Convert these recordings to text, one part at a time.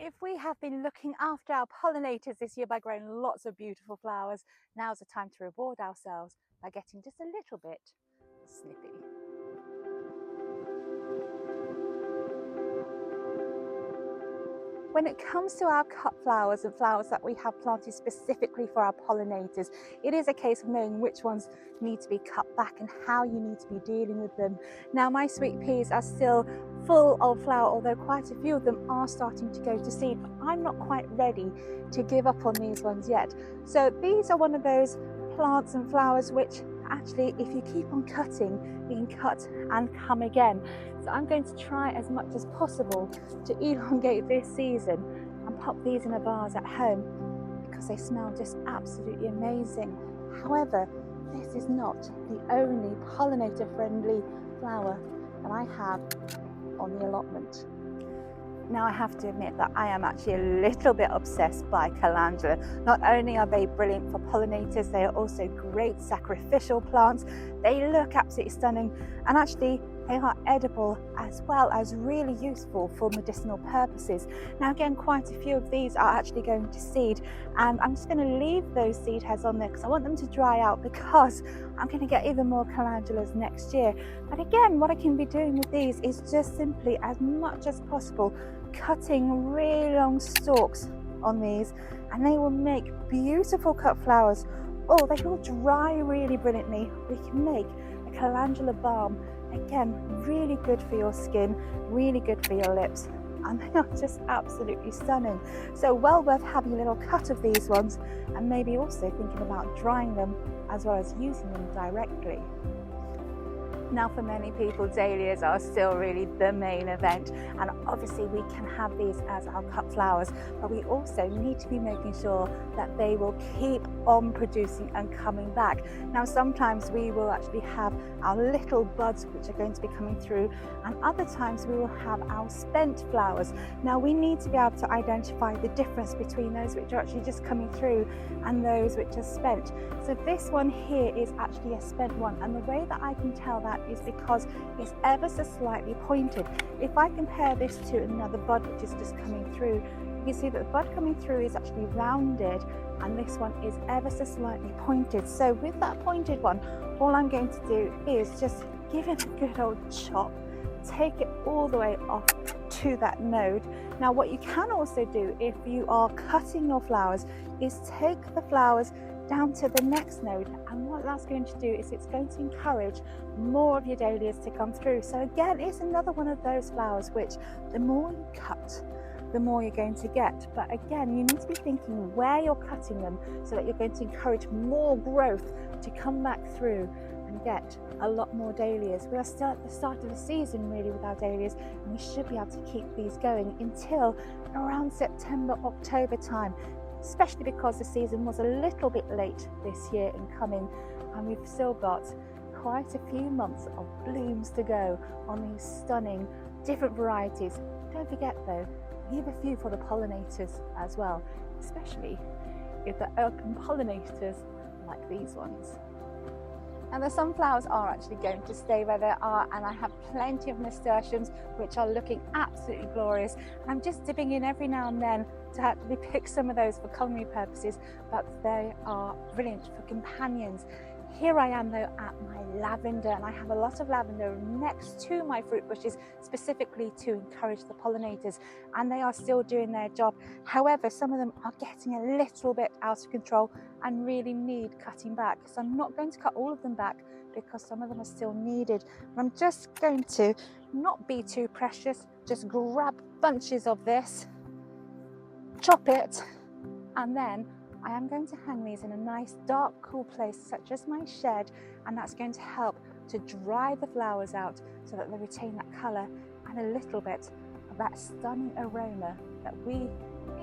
If we have been looking after our pollinators this year by growing lots of beautiful flowers, now's the time to reward ourselves by getting just a little bit snippy. When it comes to our cut flowers and flowers that we have planted specifically for our pollinators, it is a case of knowing which ones need to be cut back and how you need to be dealing with them. Now, my sweet peas are still full of flower, although quite a few of them are starting to go to seed, but I'm not quite ready to give up on these ones yet. So these are one of those plants and flowers which actually, if you keep on cutting, you can cut and come again. So I'm going to try as much as possible to elongate this season and pop these in a vase at home because they smell just absolutely amazing. However, this is not the only pollinator friendly flower that I have on the allotment. Now, I have to admit that I am actually a little bit obsessed by calendula. Not only are they brilliant for pollinators, they are also great sacrificial plants. They look absolutely stunning, and actually they are edible as well as really useful for medicinal purposes. Now again, quite a few of these are actually going to seed, and I'm just going to leave those seed heads on there because I want them to dry out, because I'm going to get even more calendulas next year. But again, what I can be doing with these is just simply, as much as possible, cutting really long stalks on these, and they will make beautiful cut flowers. Oh, they will dry really brilliantly. We can make a calendula balm. Again, really good for your skin, really good for your lips, and they are just absolutely stunning. So well worth having a little cut of these ones, and maybe also thinking about drying them as well as using them directly. Now, for many people, dahlias are still really the main event, and obviously we can have these as our cut flowers, but we also need to be making sure that they will keep on producing and coming back. Now, sometimes we will actually have our little buds which are going to be coming through, and other times we will have our spent flowers. Now, we need to be able to identify the difference between those which are actually just coming through and those which are spent. So this one here is actually a spent one, and the way that I can tell that is because it's ever so slightly pointed. If I compare this to another bud which is just coming through, you can see that the bud coming through is actually rounded, and this one is ever so slightly pointed. So with that pointed one, all I'm going to do is just give it a good old chop, take it all the way off to that node. Now, what you can also do if you are cutting your flowers is take the flowers down to the next node, and what that's going to do is it's going to encourage more of your dahlias to come through. So again, it's another one of those flowers which the more you cut, the more you're going to get. But again, you need to be thinking where you're cutting them so that you're going to encourage more growth to come back through and get a lot more dahlias. We are still at the start of the season really with our dahlias, and we should be able to keep these going until around September, October time, especially because the season was a little bit late this year in coming, and we've still got quite a few months of blooms to go on these stunning different varieties. Don't forget though, leave a few for the pollinators as well, especially if they're open pollinators like these ones. And the sunflowers are actually going to stay where they are, and I have plenty of nasturtiums which are looking absolutely glorious. I'm just dipping in every now and then to actually pick some of those for culinary purposes, but they are brilliant for companions. Here I am though at my lavender, and I have a lot of lavender next to my fruit bushes specifically to encourage the pollinators, and they are still doing their job. However, some of them are getting a little bit out of control and really need cutting back. So I'm not going to cut all of them back because some of them are still needed. But I'm just going to not be too precious, just grab bunches of this, chop it, and then I am going to hang these in a nice dark cool place such as my shed, and that's going to help to dry the flowers out so that they retain that colour and a little bit of that stunning aroma that we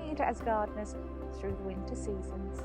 need as gardeners through the winter seasons.